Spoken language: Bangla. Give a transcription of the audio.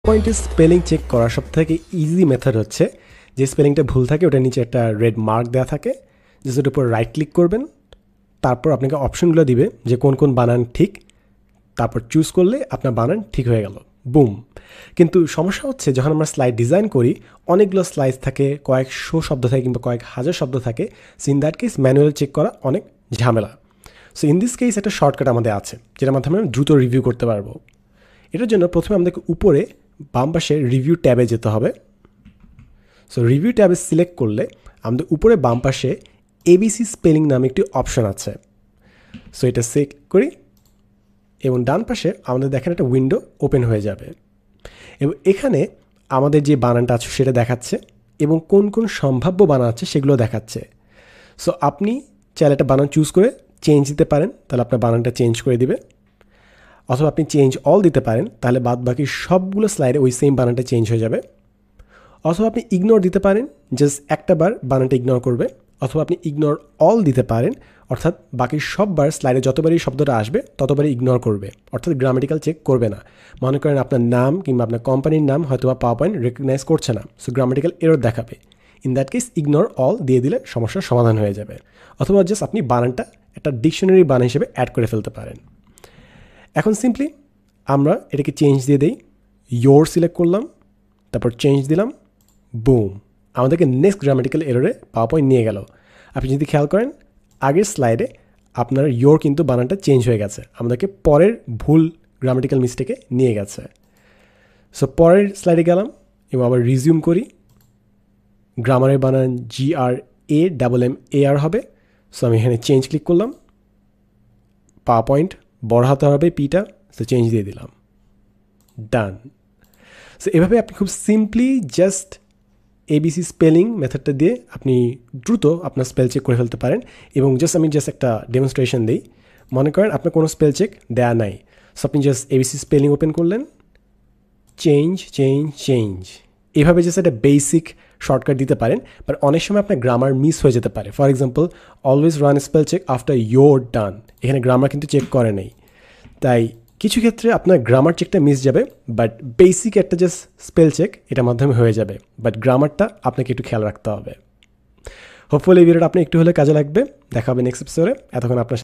পয়েন্টে স্পেলিং চেক করার সবথেকে ইজি মেথড হচ্ছে যে স্পেলিংটা ভুল থাকে ওটার নিচে একটা রেড মার্ক দেওয়া থাকে, যেটার উপর রাইট ক্লিক করবেন, তারপর আপনাকে অপশনগুলো দিবে যে কোন কোন বানান ঠিক, তারপর চুজ করলে আপনার বানান ঠিক হয়ে গেল, বুম। কিন্তু সমস্যা হচ্ছে যখন আমরা স্লাইড ডিজাইন করি অনেকগুলো স্লাইড থাকে, কয়েকশো শব্দ থাকে কিংবা কয়েক হাজার শব্দ থাকে, so in that case manual check করা অনেক ঝামেলা। সো ইন দিস কেস একটা শর্টকাট আমাদের আছে যেটার মাধ্যমে আমরা দ্রুত রিভিউ করতে পারবো। এটার জন্য প্রথমে আমাদেরকে উপরে বাম পাশে রিভিউ ট্যাবে যেতে হবে। সো রিভিউ ট্যাবে সিলেক্ট করলে আমাদের উপরে বাম পাশে এবিসি স্পেলিং নামে একটি অপশন আছে। সো এটা সিলেক্ট করি এবং ডান পাশে আমাদের দেখেন একটা উইন্ডো ওপেন হয়ে যাবে এবং এখানে আমাদের যে বানানটা আছে সেটা দেখাচ্ছে এবং কোন কোন সম্ভাব্য বানান আছে সেগুলো দেখাচ্ছে। সো আপনি চাইলে একটা বানান চুজ করে চেঞ্জ দিতে পারেন, তাহলে আপনার বানানটা চেঞ্জ করে দিবে, অথবা আপনি চেঞ্জ অল দিতে পারেন, তাহলে বাদ বাকি সবগুলো স্লাইডে ওই সেম বানানটা চেঞ্জ হয়ে যাবে। অথবা আপনি ইগনোর দিতে পারেন, জাস্ট একটা বার বানানটা ইগনোর করবে, অথবা আপনি ইগনোর অল দিতে পারেন, অর্থাৎ বাকি সববার স্লাইডে যতবারই শব্দটা আসবে ততবারই ইগনোর করবে, অর্থাৎ গ্রামাটিক্যাল চেক করবে না। মনে করেন আপনার নাম কিংবা আপনার কোম্পানির নাম হয়তো বা পাওয়ার পয়েন্ট রেকগনাইজ করছে না, সো গ্রামাটিক্যাল এরর দেখাবে। In that case ignore all দিয়ে দিলে সমস্যার সমাধান হয়ে যাবে। অথবা জাস্ট আপনি বানানটা একটা ডিকশনারি বানান হিসেবে অ্যাড করে ফেলতে পারেন। এখন সিম্পলি আমরা এটাকে চেঞ্জ দিয়ে দিই, ইয়োর সিলেক্ট করলাম, তারপর চেঞ্জ দিলাম, বুম, আমাদেরকে নেক্সট গ্রামাটিক্যাল এররে পাওয়ার পয়েন্ট নিয়ে গেল। আপনি যদি খেয়াল করেন আগের স্লাইডে আপনার ইয়োর কিন্তু বানানটা চেঞ্জ হয়ে গেছে, আমাদেরকে পরের ভুল গ্রামাটিক্যাল মিস্টেকে নিয়ে গেছে। সো পরের স্লাইডে গেলাম এবং আবার রিজিউম করি, গ্রামারের বানান GRAMMAR হবে। সো আমি এখানে চেঞ্জ ক্লিক করলাম, পাওয়ার পয়েন্ট বড় হাতে হবে পিটা, সো চেঞ্জ দিয়ে দিলাম, ডান। সো এভাবে আপনি খুব সিম্পলি জাস্ট এবিসি স্পেলিং মেথডটা দিয়ে আপনি দ্রুত আপনার স্পেল চেক করে ফেলতে পারেন। এবং আমি জাস্ট একটা ডেমনস্ট্রেশন দিই, মনে করেন আপনার কোনো স্পেল চেক দেয়া নাই, সো আপনি জাস্ট এবিসি স্পেলিং ওপেন করলেন, চেঞ্জ চেঞ্জ চেঞ্জ, এভাবে জাস্ট একটা বেসিক শর্টকাট দিতে পারেন। বাট অনেক সময় আপনার গ্রামার মিস হয়ে যেতে পারে। For example, always run spell check after your done, এখানে গ্রামার কিন্তু চেক করে নেই, তাই কিছু ক্ষেত্রে আপনার গ্রামার চেকটা মিস যাবে, বাট বেসিক একটা জাস্ট স্পেল চেক এটার মাধ্যমে হয়ে যাবে, বাট গ্রামারটা আপনাকে একটু খেয়াল রাখতে হবে। হোপফুলি এই ভিডিওটা আপনি একটু হলে কাজে লাগবে। দেখা হবে নেক্সট এপিসোডে। এতক্ষণ আপনার